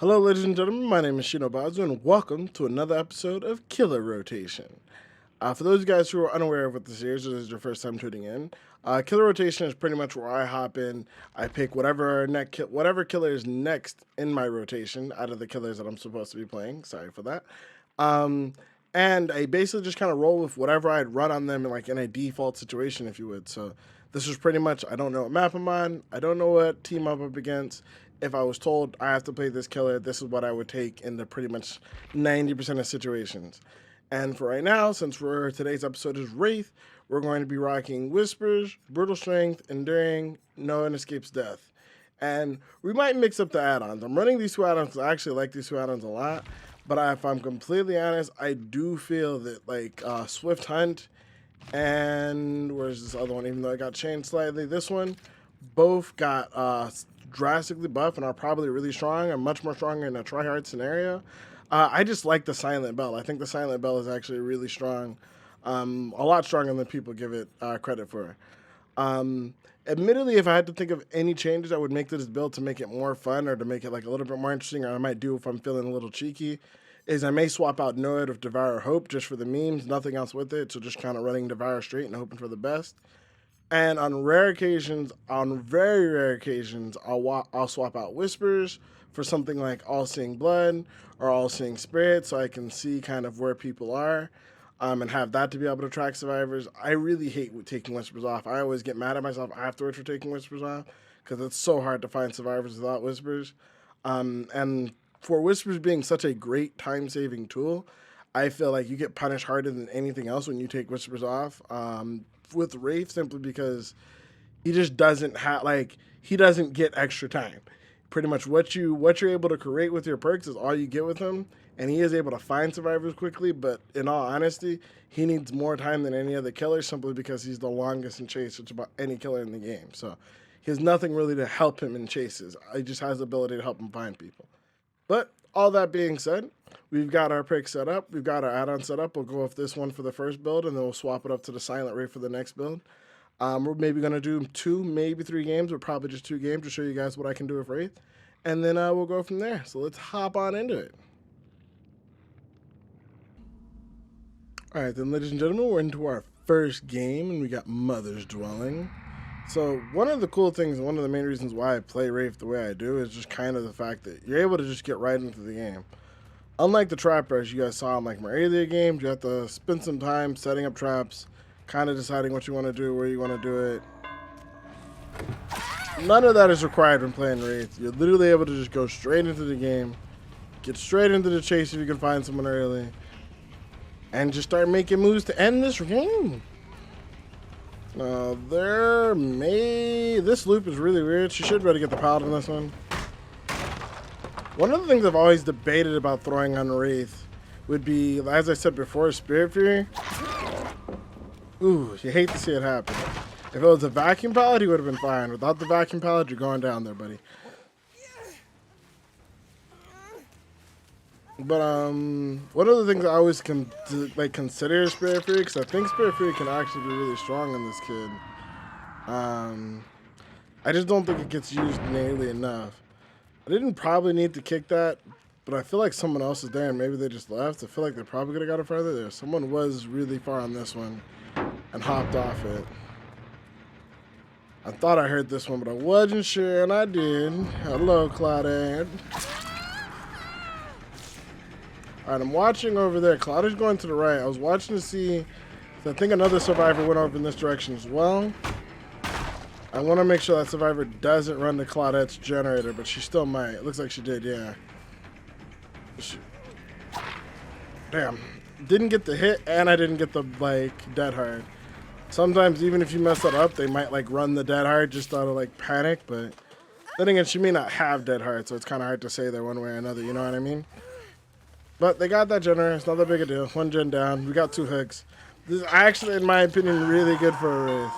Hello, ladies and gentlemen. My name is ShinoDBD, and welcome to another episode of Killer Rotation. For those guys who are unaware of what this is, or this is your first time tuning in, Killer Rotation is pretty much where I hop in. I pick whatever killer is next in my rotation out of the killers that I'm supposed to be playing. Sorry for that. And I basically just kind of roll with whatever I'd run on them, in a default situation, if you would. So this is pretty much, I don't know what map I'm on. I don't know what team I'm up against. If I was told I have to play this killer, this is what I would take in the pretty much 90% of situations. And for right now, since today's episode is Wraith, we're going to be rocking Whispers, Brutal Strength, Enduring, No One Escapes Death. And we might mix up the add-ons. I'm running these two add-ons because I actually like these two add-ons a lot. But if I'm completely honest, I do feel that Swift Hunt and where's this other one, even though I got changed slightly, this one, both got drastically buffed and are probably really strong and much more stronger in a tryhard scenario. I just like the Silent Bell. I think the Silent Bell is actually really strong, a lot stronger than people give it credit for. Admittedly, if I had to think of any changes I would make to this build to make it more fun or to make it a little bit more interesting, or I might do if I'm feeling a little cheeky, is I may swap out Noid with Devour Hope just for the memes, nothing else with it, so just kind of running Devour straight and hoping for the best. And on very rare occasions, I'll swap out Whispers for something like All Seeing Blood or All Seeing Spirit, so I can see kind of where people are, and have that to be able to track survivors. I really hate taking Whispers off. I always get mad at myself afterwards for taking Whispers off because it's so hard to find survivors without Whispers. And for Whispers being such a great time-saving tool, I feel like you get punished harder than anything else when you take Whispers off. With Wraith, simply because he just doesn't he doesn't get extra time. Pretty much what you're able to create with your perks is all you get with him, and he is able to find survivors quickly, but in all honesty, he needs more time than any other killer simply because he's the longest in chase of about any killer in the game. So he has nothing really to help him in chases. He just has the ability to help him find people. But all that being said, we've got our pick set up. We've got our add-on set up. We'll go with this one for the first build, and then we'll swap it up to the Silent Wraith for the next build. We're maybe going to do 2, maybe 3 games, or probably just 2 games to show you guys what I can do with Wraith. And then we'll go from there. So let's hop on into it. All right, then, ladies and gentlemen, we're into our first game, and we got Mother's Dwelling. So one of the cool things, and one of the main reasons why I play Wraith the way I do, is just kind of the fact that you're able to just get right into the game. Unlike the trappers you guys saw in my earlier games, you have to spend some time setting up traps, kind of deciding what you want to do, where you want to do it. None of that is required when playing Wraith. You're literally able to just go straight into the game, get straight into the chase if you can find someone early, and just start making moves to end this game. This loop is really weird. She should be able to get the Paladin on this one. One of the things I've always debated about throwing on Wraith would be, as I said before, Spirit Fury. Ooh, you hate to see it happen. If it was a Vacuum Pallet, he would have been fine. Without the Vacuum Pallet, you're going down there, buddy. But one of the things I always consider Spirit Fury, because I think Spirit Fury can actually be really strong in this kid. I just don't think it gets used nearly enough. I didn't probably need to kick that, but I feel like someone else is there and maybe they just left. I feel like they probably could have got it further there. Someone was really far on this one and hopped off it. I thought I heard this one, but I wasn't sure, and I did. Hello, Claudette. Alright, I'm watching over there. Claudette's going to the right. I was watching to see, I think another survivor went over in this direction as well. I want to make sure that survivor doesn't run to Claudette's generator, but she still might. It looks like she did, yeah. Damn. Didn't get the hit, and I didn't get the, dead hard. Sometimes, even if you mess that up, they might, run the dead hard just out of, panic, but then again, she may not have dead hard, so it's kind of hard to say there one way or another, you know what I mean? But they got that generator. It's not that big a deal. 1 gen down. We got 2 hooks. This is actually, in my opinion, really good for a Wraith.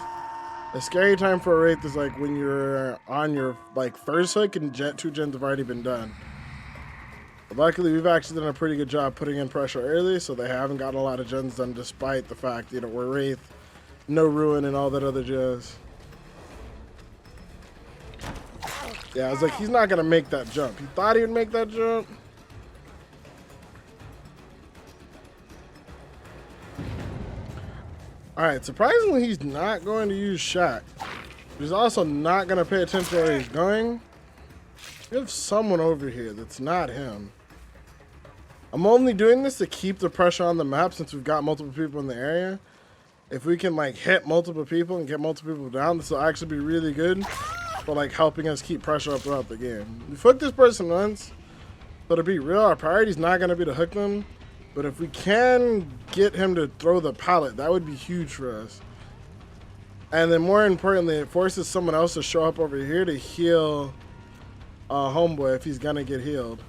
The scary time for a Wraith is when you're on your first hook and 2 gens have already been done. But luckily, we've actually done a pretty good job putting in pressure early, so they haven't gotten a lot of gens done despite the fact, we're Wraith, no ruin, and all that other jazz. Yeah, I was like, he's not gonna make that jump. He thought he would make that jump. All right, surprisingly, he's not going to use Shack. He's also not gonna pay attention to where he's going. We have someone over here that's not him. I'm only doing this to keep the pressure on the map since we've got multiple people in the area. If we can like hit multiple people and get multiple people down, this will actually be really good for like helping us keep pressure up throughout the game. We hooked this person once, but to be real, our priority is not gonna be to hook them. But if we can get him to throw the pallet, that would be huge for us. And then more importantly, it forces someone else to show up over here to heal homeboy if he's gonna get healed.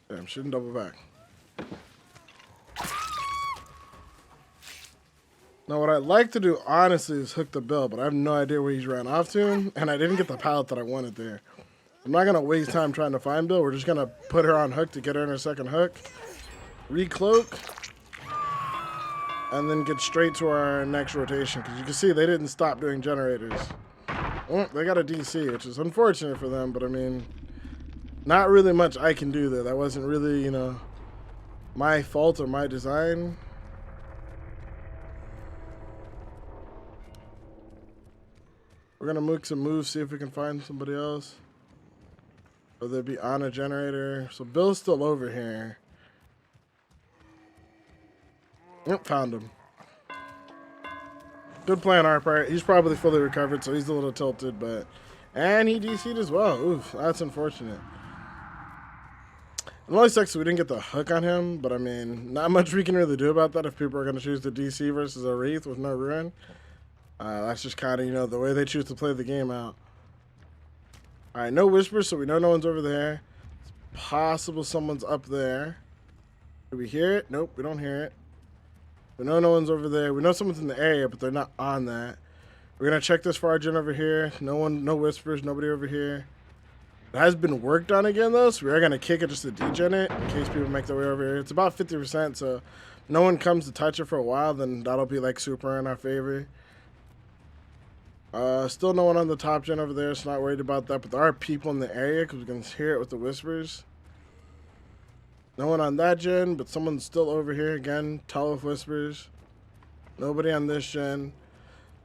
Damn, shouldn't double back. Now what I'd like to do honestly is hook the bill, but I have no idea where he's ran off to, and I didn't get the pallet that I wanted there. I'm not gonna waste time trying to find Bill. We're just gonna put her on hook to get her in her second hook, recloak, and then get straight to our next rotation. Because you can see they didn't stop doing generators. Oh, they got a DC, which is unfortunate for them, but I mean, not really much I can do there. That wasn't really, you know, my fault or my design. We're gonna make some moves, see if we can find somebody else. Or they'd be on a generator. So Bill's still over here. Yep, found him. Good play on our part. He's probably fully recovered, so he's a little tilted, but... And he DC'd as well. Oof, that's unfortunate. It only sucks we didn't get the hook on him, but I mean, not much we can really do about that if people are going to choose the DC versus a Wraith with no ruin. That's just kind of, you know, the way they choose to play the game out. All right, no whispers, so we know no one's over there. It's possible someone's up there. Do we hear it? Nope, we don't hear it. We know no one's over there. We know someone's in the area, but they're not on that. We're gonna check this far gen over here. No one, no whispers, nobody over here. It has been worked on again though, so we are gonna kick it just to degen it in case people make their way over here. It's about 50%, so no one comes to touch it for a while, then that'll be like super in our favor. Still no one on the top gen over there, so not worried about that. But there are people in the area because we can hear it with the whispers. No one on that gen, but someone's still over here again. Tell with whispers. Nobody on this gen.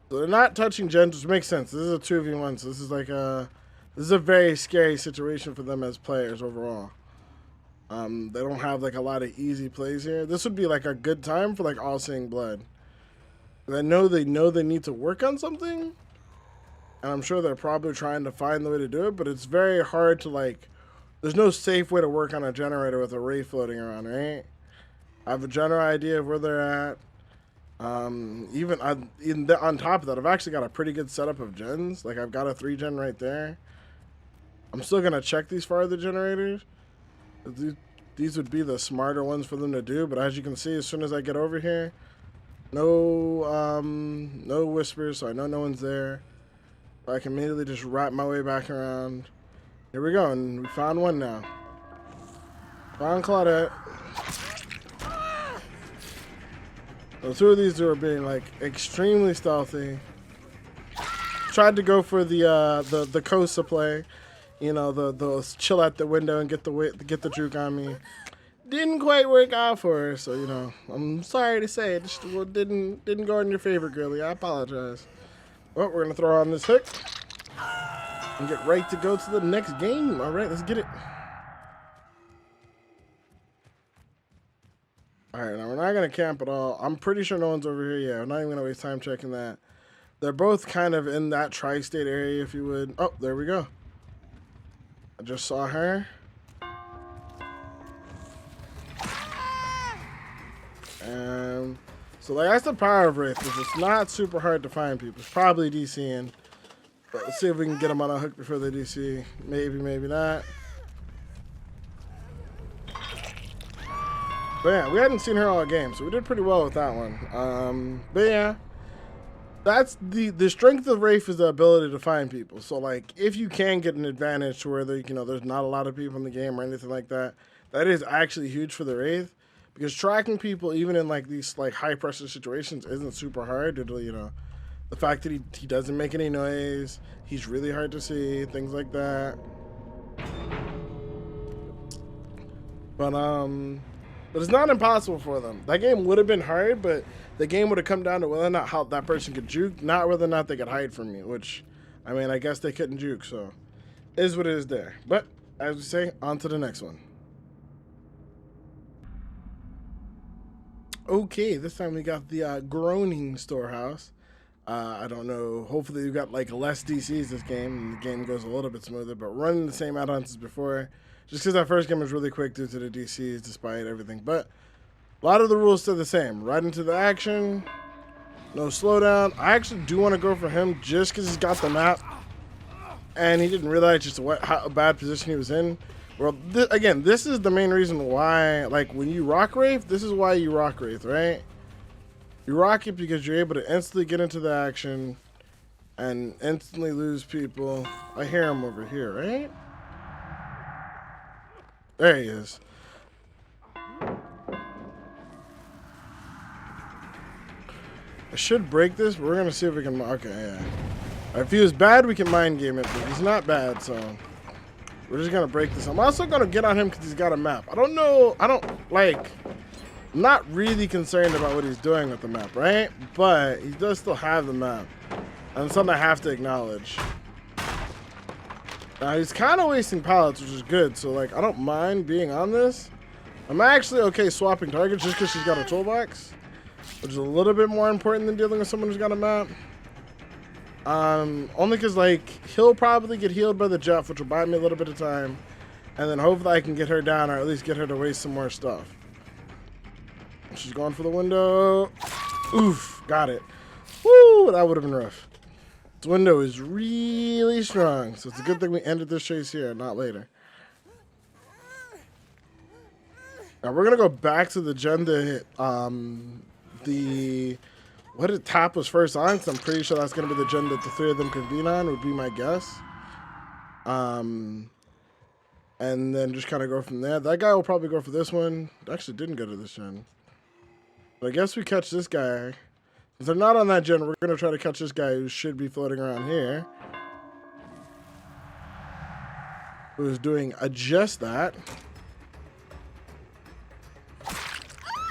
So they're not touching gens, which makes sense. This is a 2v1, so this is like this is a very scary situation for them as players overall. They don't have like a lot of easy plays here. This would be like a good time for like all seeing blood. I know they need to work on something. And I'm sure they're probably trying to find the way to do it, but it's very hard to like, there's no safe way to work on a generator with a Wraith floating around, right? I have a general idea of where they're at. Even on top of that, I've actually got a pretty good setup of gens. Like I've got a 3-gen right there. I'm still gonna check these farther generators. These would be the smarter ones for them to do, but as you can see, as soon as I get over here, no whispers, so I know no one's there. I can immediately just wrap my way back around. Here we go, and we found one now. Found Claudette. The two of these two are being like extremely stealthy. Tried to go for the Kosa play, you know, the chill at the window and get the juke on me. Didn't quite work out for her, so you know, I'm sorry to say it just didn't go in your favor, girlie. I apologize. Well, we're gonna throw on this hook and get right to go to the next game. All right, let's get it. All right, now we're not gonna camp at all. I'm pretty sure no one's over here yet. We're not even gonna waste time checking that. They're both kind of in that tri-state area, if you would. Oh, there we go. I just saw her. So like that's the power of Wraith, because it's not super hard to find people. It's probably DCing. But let's see if we can get them on a hook before they DC. Maybe, maybe not. But yeah, we hadn't seen her all game, so we did pretty well with that one. But yeah, that's the strength of Wraith is the ability to find people. So like, if you can get an advantage to where there's not a lot of people in the game or anything like that, that is actually huge for the Wraith. Because tracking people, even in like these like high pressure situations, isn't super hard due to The fact that he doesn't make any noise, he's really hard to see, things like that. But it's not impossible for them. That game would have been hard, but the game would have come down to whether or not how that person could juke, not whether or not they could hide from you, which, I mean, I guess they couldn't juke, so is what it is there. But, as we say, on to the next one. Okay, this time we got the groaning storehouse. I don't know, hopefully you got like less DCs this game, and the game goes a little bit smoother, but running the same add-ons as before, just because that first game was really quick due to the DCs despite everything. But a lot of the rules stay the same. Right into the action, no slowdown. I actually do want to go for him just because he's got the map, and he didn't realize just how bad position he was in. Well, again, this is the main reason why, like, when you rock Wraith, this is why you rock Wraith, right? You rock it because you're able to instantly get into the action and instantly lose people. I hear him over here, right? There he is. I should break this, but we're going to see if we can... Okay, yeah. If he was bad, we can mind game it, but he's not bad, so... We're just going to break this. I'm also going to get on him because he's got a map. I don't know... I'm not really concerned about what he's doing with the map, right? But he does still have the map. And it's something I have to acknowledge. Now, he's kind of wasting pallets, which is good. So, like, I don't mind being on this. I'm actually okay swapping targets just because she's got a toolbox, which is a little bit more important than dealing with someone who's got a map. Only because, like, he'll probably get healed by the Jeff, which will buy me a little bit of time. And then hopefully I can get her down, or at least get her to waste some more stuff. She's going for the window. Oof, got it. Woo, that would have been rough. This window is really strong, so it's a good thing we ended this chase here, not later. Now we're gonna go back to the gen to hit what did Tap was first on, so I'm pretty sure that's gonna be the gen that the three of them convene on, would be my guess. And then just kind of go from there. That guy will probably go for this one. Actually didn't go to this gen. But I guess we catch this guy. If they're not on that gen, we're going to try to catch this guy who should be floating around here. Who's doing just that.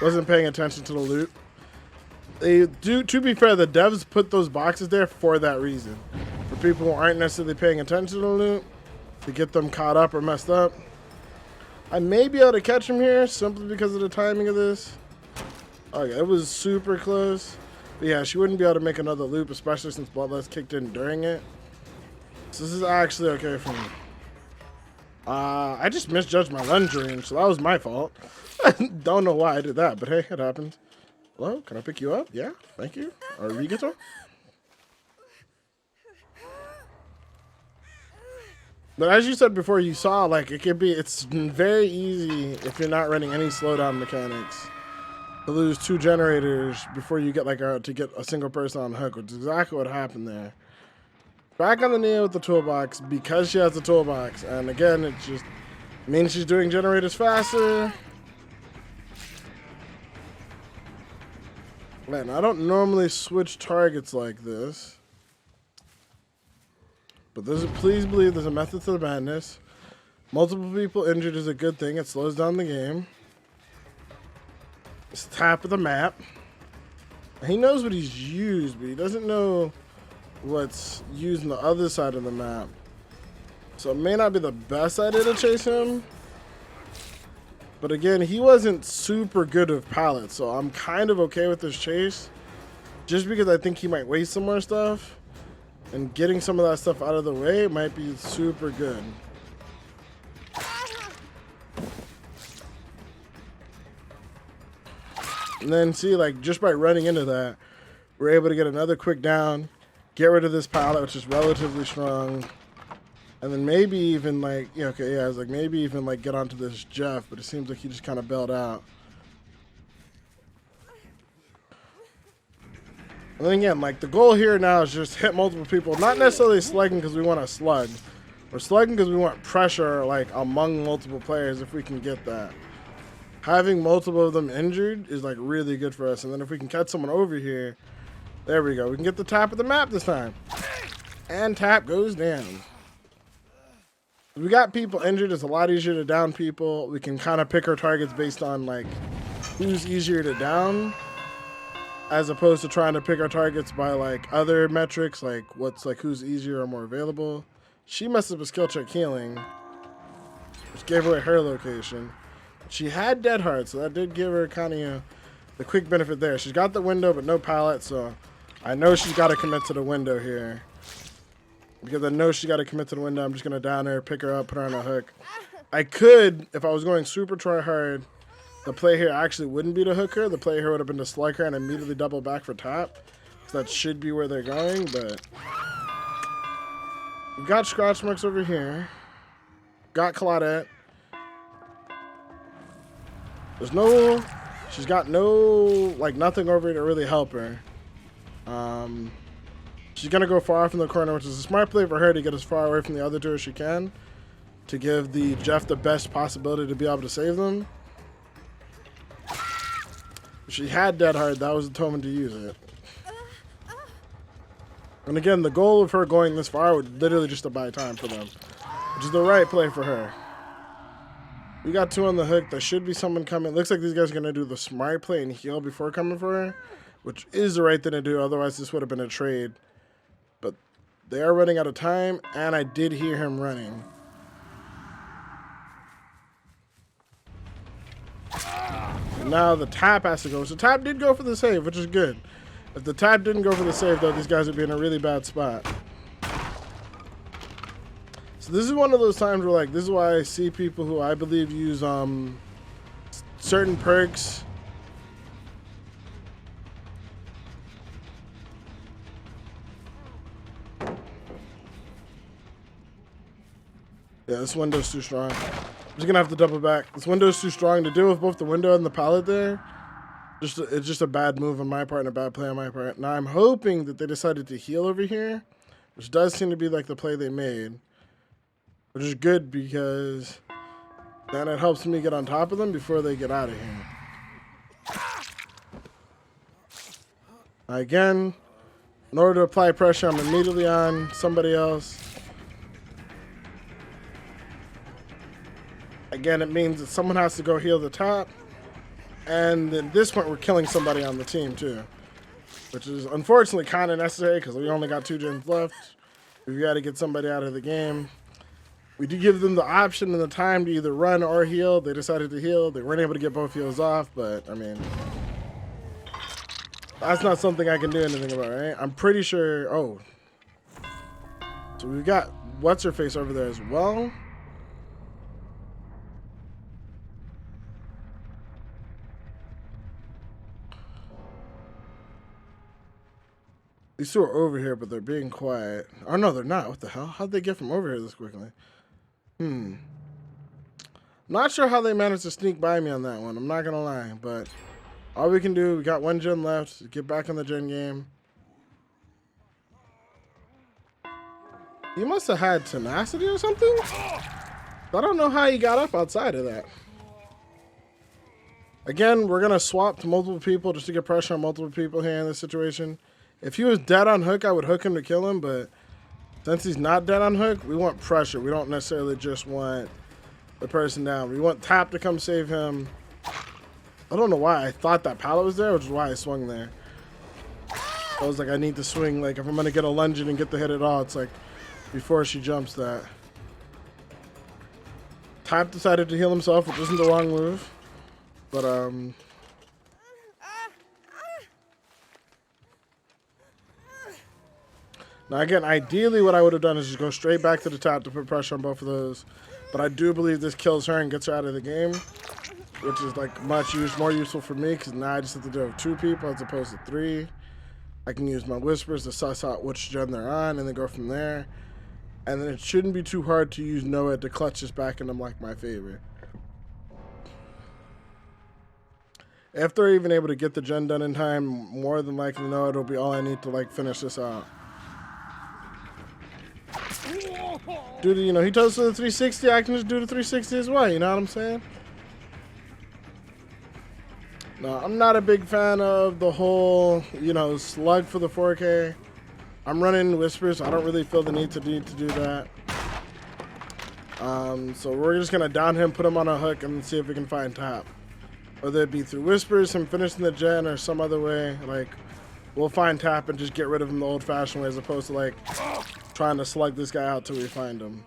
Wasn't paying attention to the loot. They do, to be fair, the devs put those boxes there for that reason. For people who aren't necessarily paying attention to the loot, to get them caught up or messed up. I may be able to catch him here simply because of the timing of this. Oh yeah, it was super close. But yeah, she wouldn't be able to make another loop, especially since Bloodlust kicked in during it. So this is actually okay for me. I just misjudged my lunge range, so that was my fault. Don't know why I did that, but hey, it happened. Hello, can I pick you up? Yeah, thank you. Arigato. But as you said before, you saw, like, it's very easy if you're not running any slowdown mechanics to lose 2 generators before you get, like, to get a single person on hook, which is exactly what happened there. Back on the Neo with the toolbox because she has the toolbox, and again, it just means she's doing generators faster. Man, I don't normally switch targets like this. But please believe there's a method to the madness. Multiple people injured is a good thing. It slows down the game. It's Tap of the map. He knows what he's used, but he doesn't know what's used on the other side of the map. So it may not be the best idea to chase him. But again, he wasn't super good with pallets, so I'm kind of okay with this chase. Just because I think he might waste some more stuff. And getting some of that stuff out of the way might be super good. And then see, like, just by running into that, we're able to get another quick down, get rid of this pallet, which is relatively strong. And then maybe even, like, yeah, okay, yeah, I was like, maybe even, like, get onto this Jeff, but it seems like he just kind of bailed out. And then again, like, the goal here now is just hit multiple people. Not necessarily slugging because we want to slug. We're slugging because we want pressure, like, among multiple players if we can get that. Having multiple of them injured is, like, really good for us. And then if we can catch someone over here, There we go. We can get the top of the map this time. And tap goes down. We got people injured. It's a lot easier to down people. We can kind of pick our targets based on like who's easier to down, as opposed to trying to pick our targets by like other metrics, like what's like who's easier or more available. She messed up a skill check healing, which gave away her location. She had dead heart, so that did give her kind of the quick benefit there. She's got the window, but no pallet, so I know she's got to commit to the window here. Because I know she got to commit to the window, I'm just going to down her, pick her up, put her on a hook. I could, if I was going super try hard, the play here actually wouldn't be to hook her. The play here would have been to slug her and immediately double back for top. So that should be where they're going, but... we got scratch marks over here. Got Claudette. There's no... she's got no, like, nothing over here to really help her. She's going to go far off in the corner, which is a smart play for her to get as far away from the other two as she can, to give the Jeff the best possibility to be able to save them. If she had dead hard, that was the moment to use it. And again, the goal of her going this far would literally just to buy time for them, which is the right play for her. We got two on the hook. There should be someone coming. Looks like these guys are going to do the smart play and heal before coming for her, which is the right thing to do. Otherwise, this would have been a trade. But they are running out of time, and I did hear him running. And now the tap has to go. So tap did go for the save, which is good. If the tap didn't go for the save, though, these guys would be in a really bad spot. So this is one of those times where, like, this is why I see people who I believe use certain perks. Yeah, this window's too strong. I'm just gonna have to double back. This window's too strong to deal with both the window and the pallet there. It's just a bad move on my part and a bad play on my part. Now I'm hoping that they decided to heal over here, which does seem to be like the play they made, which is good because then it helps me get on top of them before they get out of here. Again, in order to apply pressure, I'm immediately on somebody else. Again, it means that someone has to go heal the top. And at this point, we're killing somebody on the team, too. Which is unfortunately kind of necessary because we only got 2 gens left. We've got to get somebody out of the game. We do give them the option and the time to either run or heal. They decided to heal. They weren't able to get both heals off, but, I mean, that's not something I can do anything about, right? I'm pretty sure... oh. So we've got What's-Her-Face over there as well. These two are over here, but they're being quiet. Oh, no, they're not. What the hell? How'd they get from over here this quickly? Not sure how they managed to sneak by me on that one. I'm not going to lie. But all we can do, we got 1 gen left. Get back in the gen game. He must have had tenacity or something. I don't know how he got up outside of that. Again, we're going to swap to multiple people just to get pressure on multiple people here in this situation. If he was dead on hook, I would hook him to kill him, but since he's not dead on hook, we want pressure. We don't necessarily just want the person down. We want tap to come save him. I don't know why. I thought that pallet was there, which is why I swung there. I was like, I need to swing. Like, if I'm going to get a lunge in and get the hit at all, it's like before she jumps that. Tap decided to heal himself, which isn't the wrong move. But, now, again, ideally what I would have done is just go straight back to the top to put pressure on both of those. But I do believe this kills her and gets her out of the game, which is like more useful for me because now I just have to deal with 2 people as opposed to 3. I can use my whispers to suss out which gen they're on and then go from there. And then it shouldn't be too hard to use Noah to clutch this back in them like my favorite. If they're even able to get the gen done in time, more than likely Noah it'll be all I need to like finish this out. Dude, you know, he told us to the 360, I can just do the 360 as well, you know what I'm saying? No, I'm not a big fan of the whole, you know, slug for the 4K. I'm running Whispers, so I don't really feel the need to do that. So we're just going to down him, put him on a hook, and see if we can find tap. Whether it be through Whispers, him finishing the gen, or some other way. Like, we'll find tap and just get rid of him the old-fashioned way, as opposed to, like, trying to slug this guy out till we find him.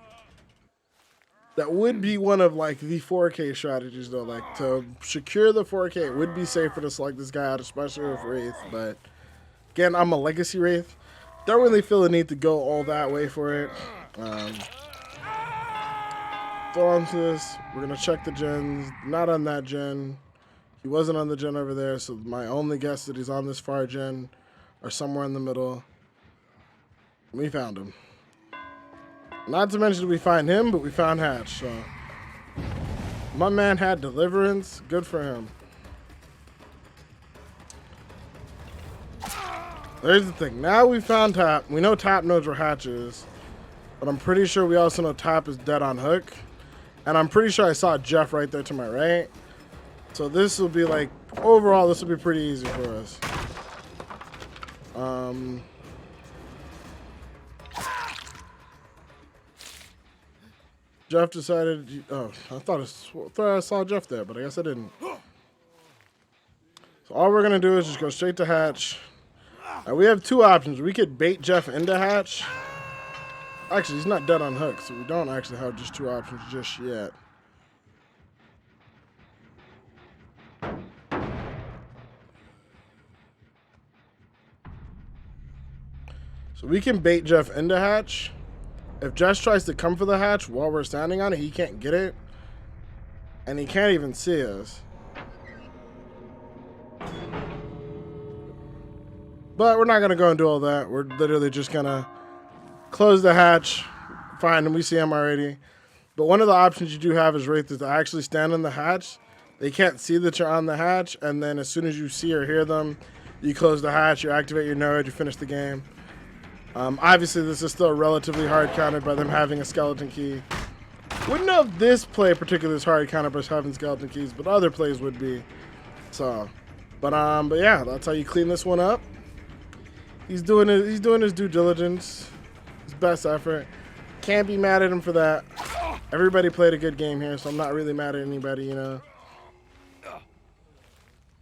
That would be one of, like, the 4K strategies, though. Like, to secure the 4K, it would be safer to slug this guy out, especially with Wraith. But, again, I'm a Legacy Wraith. Don't really feel the need to go all that way for it. Throw onto this. We're going to check the gens. Not on that gen. He wasn't on the gen over there, so my only guess that he's on this far gen or somewhere in the middle. We found him. Not to mention we find him, but we found Hatch. So my man had deliverance. Good for him. There's the thing. Now we found Tap. We know Tap knows where Hatch is. But I'm pretty sure we also know Tap is dead on hook. And I'm pretty sure I saw Jeff right there to my right. So this will be like, overall, this will be pretty easy for us. Jeff decided, oh, I thought I saw Jeff there, but I guess I didn't. So all we're going to do is just go straight to Hatch. Now we have two options. We could bait Jeff into Hatch. Actually, he's not dead on hook, so we don't actually have just two options just yet. So we can bait Jeff into Hatch. If Jeff tries to come for the hatch while we're standing on it, he can't get it. And he can't even see us. But we're not going to go and do all that. We're literally just going to close the hatch. Fine, and we see him already. But one of the options you do have is Wraith is to actually stand on the hatch. They can't see that you're on the hatch. And then as soon as you see or hear them, you close the hatch, you activate your node, you finish the game. Obviously, this is still relatively hard counted by them having a skeleton key. Wouldn't know if this play particularly is hard counted by having skeleton keys, but other plays would be. So, but yeah, that's how you clean this one up. He's doing his due diligence, his best effort. Can't be mad at him for that. Everybody played a good game here, so I'm not really mad at anybody, you know.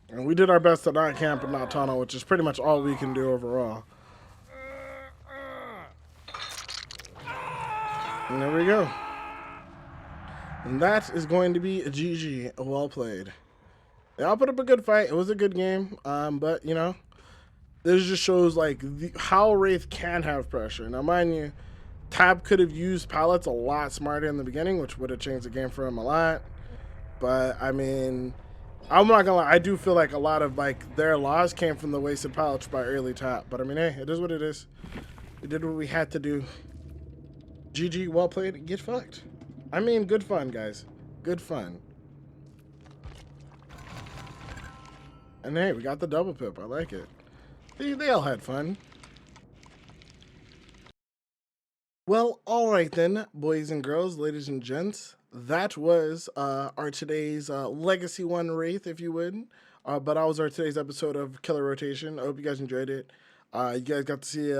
And we did our best to not camp and not tunnel, which is pretty much all we can do overall. And there we go. And that is going to be a GG, a well played. They all put up a good fight. It was a good game. But, you know, this just shows, like, how Wraith can have pressure. Now, mind you, Tab could have used pallets a lot smarter in the beginning, which would have changed the game for him a lot. But, I mean, I'm not going to lie. I do feel like a lot of, like, their loss came from the wasted pallets by early Tab. But, I mean, hey, it is what it is. We did what we had to do. GG, well played, get fucked. I mean, good fun, guys. Good fun. And hey, we got the double pip. I like it. They all had fun. Well, alright then, boys and girls, ladies and gents. That was our today's Legacy 1 Wraith, if you would. But that was our today's episode of Killer Rotation. I hope you guys enjoyed it. You guys got to see,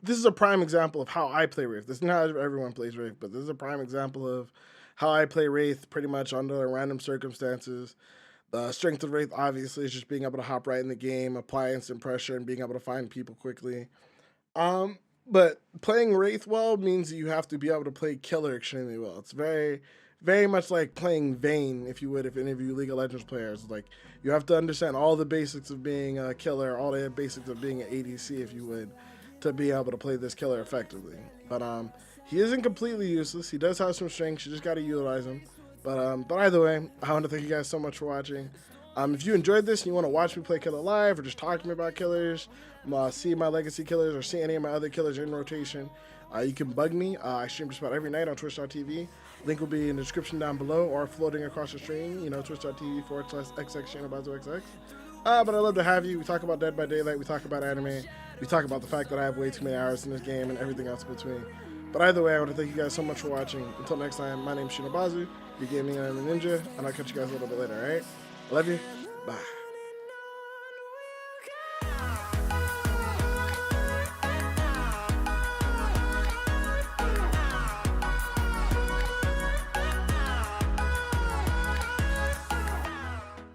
this is a prime example of how I play Wraith. This is not how everyone plays Wraith, but this is a prime example of how I play Wraith pretty much under random circumstances. The strength of Wraith, obviously, is just being able to hop right in the game, apply instant pressure, and being able to find people quickly. But playing Wraith well means that you have to be able to play Killer extremely well. It's very, very much like playing Vayne, if you would, if any of you League of Legends players. Like, you have to understand all the basics of being a killer, all the basics of being an ADC, if you would, to be able to play this killer effectively. But he isn't completely useless. He does have some strengths. You just got to utilize him. But either way, I want to thank you guys so much for watching. If you enjoyed this and you want to watch me play Killer live or just talk to me about killers, see my legacy killers or see any of my other killers in rotation, you can bug me. I stream just about every night on twitch.tv. Link will be in the description down below or floating across the screen, you know, twitch.tv/xxShinoBazo. But I love to have you. We talk about Dead by Daylight. We talk about anime. We talk about the fact that I have way too many hours in this game and everything else in between. But either way, I want to thank you guys so much for watching. Until next time, my name is ShinoBazo. You're gaming and I'm a ninja, and I'll catch you guys a little bit later, alright? Love you. Bye.